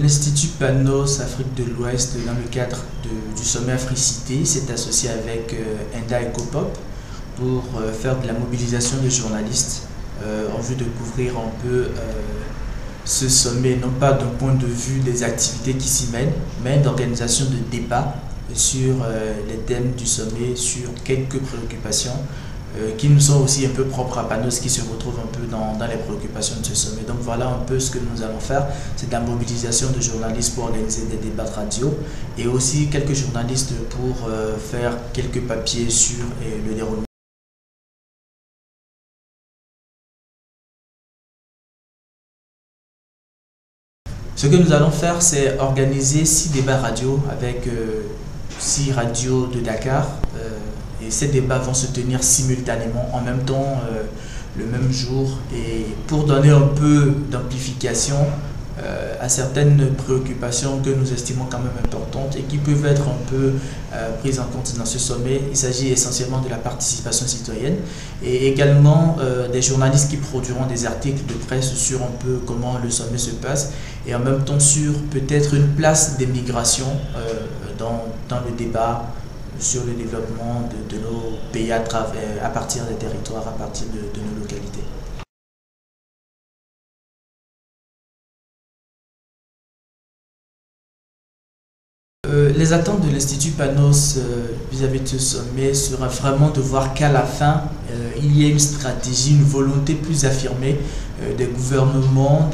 L'Institut Panos Afrique de l'Ouest, dans le cadre du sommet Africité, s'est associé avec Enda Ecopop pour faire de la mobilisation de journalistes en vue de couvrir un peu ce sommet, non pas d'un point de vue des activités qui s'y mènent, mais d'organisation de débats sur les thèmes du sommet, sur quelques préoccupations qui nous sont aussi un peu propres à Panos, qui se retrouvent un peu dans les préoccupations de ce sommet. Donc voilà un peu ce que nous allons faire, c'est de la mobilisation de journalistes pour organiser des débats de radio et aussi quelques journalistes pour faire quelques papiers sur le déroulement. Ce que nous allons faire, c'est organiser 6 débats radio avec 6 radios de Dakar. Et ces débats vont se tenir simultanément, en même temps, le même jour. Et pour donner un peu d'amplification à certaines préoccupations que nous estimons quand même importantes et qui peuvent être un peu prises en compte dans ce sommet, il s'agit essentiellement de la participation citoyenne et également des journalistes qui produiront des articles de presse sur un peu comment le sommet se passe et en même temps sur peut-être une place des migrations dans le débat sur le développement de nos pays à partir des territoires, à partir de nos localités. Les attentes de l'Institut Panos vis-à-vis de ce sommet sera vraiment de voir qu'à la fin, il y ait une stratégie, une volonté plus affirmée des gouvernements,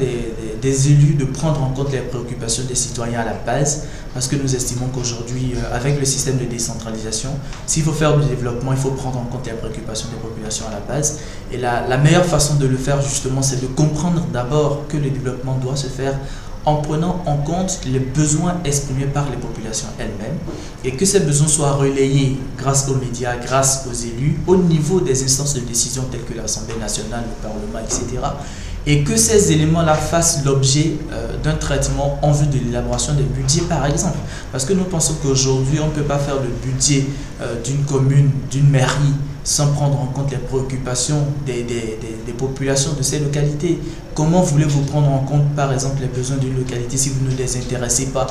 des élus de prendre en compte les préoccupations des citoyens à la base, parce que nous estimons qu'aujourd'hui, avec le système de décentralisation, s'il faut faire du développement, il faut prendre en compte les préoccupations des populations à la base. Et la meilleure façon de le faire, justement, c'est de comprendre d'abord que le développement doit se faire en prenant en compte les besoins exprimés par les populations elles-mêmes et que ces besoins soient relayés grâce aux médias, grâce aux élus, au niveau des instances de décision telles que l'Assemblée nationale, le Parlement, etc. Et que ces éléments-là fassent l'objet d'un traitement en vue de l'élaboration des budgets, par exemple. Parce que nous pensons qu'aujourd'hui, on ne peut pas faire le budget d'une commune, d'une mairie, sans prendre en compte les préoccupations des populations de ces localités. Comment voulez-vous prendre en compte, par exemple, les besoins d'une localité si vous ne les intéressez pas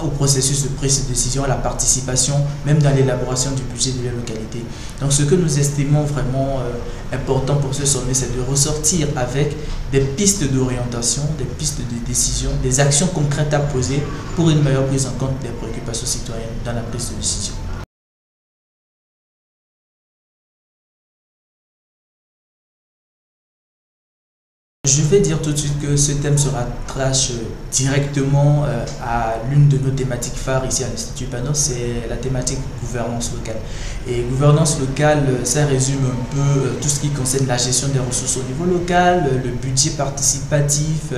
au processus de prise de décision, à la participation, même dans l'élaboration du budget de la localité. Donc ce que nous estimons vraiment important pour ce sommet, c'est de ressortir avec des pistes d'orientation, des pistes de décision, des actions concrètes à poser pour une meilleure prise en compte des préoccupations citoyennes dans la prise de décision. Je vais dire tout de suite que ce thème se rattache directement à l'une de nos thématiques phares ici à l'Institut Panos, c'est la thématique gouvernance locale. Et gouvernance locale, ça résume un peu tout ce qui concerne la gestion des ressources au niveau local, le budget participatif,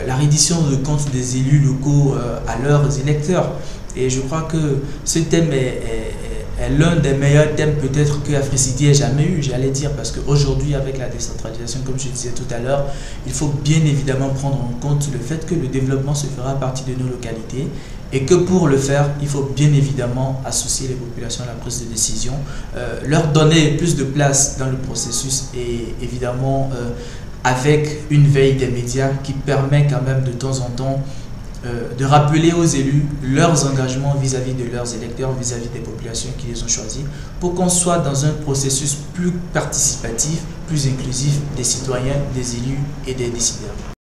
la reddition de comptes des élus locaux à leurs électeurs. Et je crois que ce thème est l'un des meilleurs thèmes peut-être que Africité ait jamais eu, j'allais dire, parce qu'aujourd'hui avec la décentralisation, comme je disais tout à l'heure, il faut bien évidemment prendre en compte le fait que le développement se fera à partir de nos localités et que pour le faire, il faut bien évidemment associer les populations à la prise de décision, leur donner plus de place dans le processus et évidemment avec une veille des médias qui permet quand même de temps en temps de rappeler aux élus leurs engagements vis-à-vis de leurs électeurs, vis-à-vis des populations qui les ont choisis, pour qu'on soit dans un processus plus participatif, plus inclusif des citoyens, des élus et des décideurs.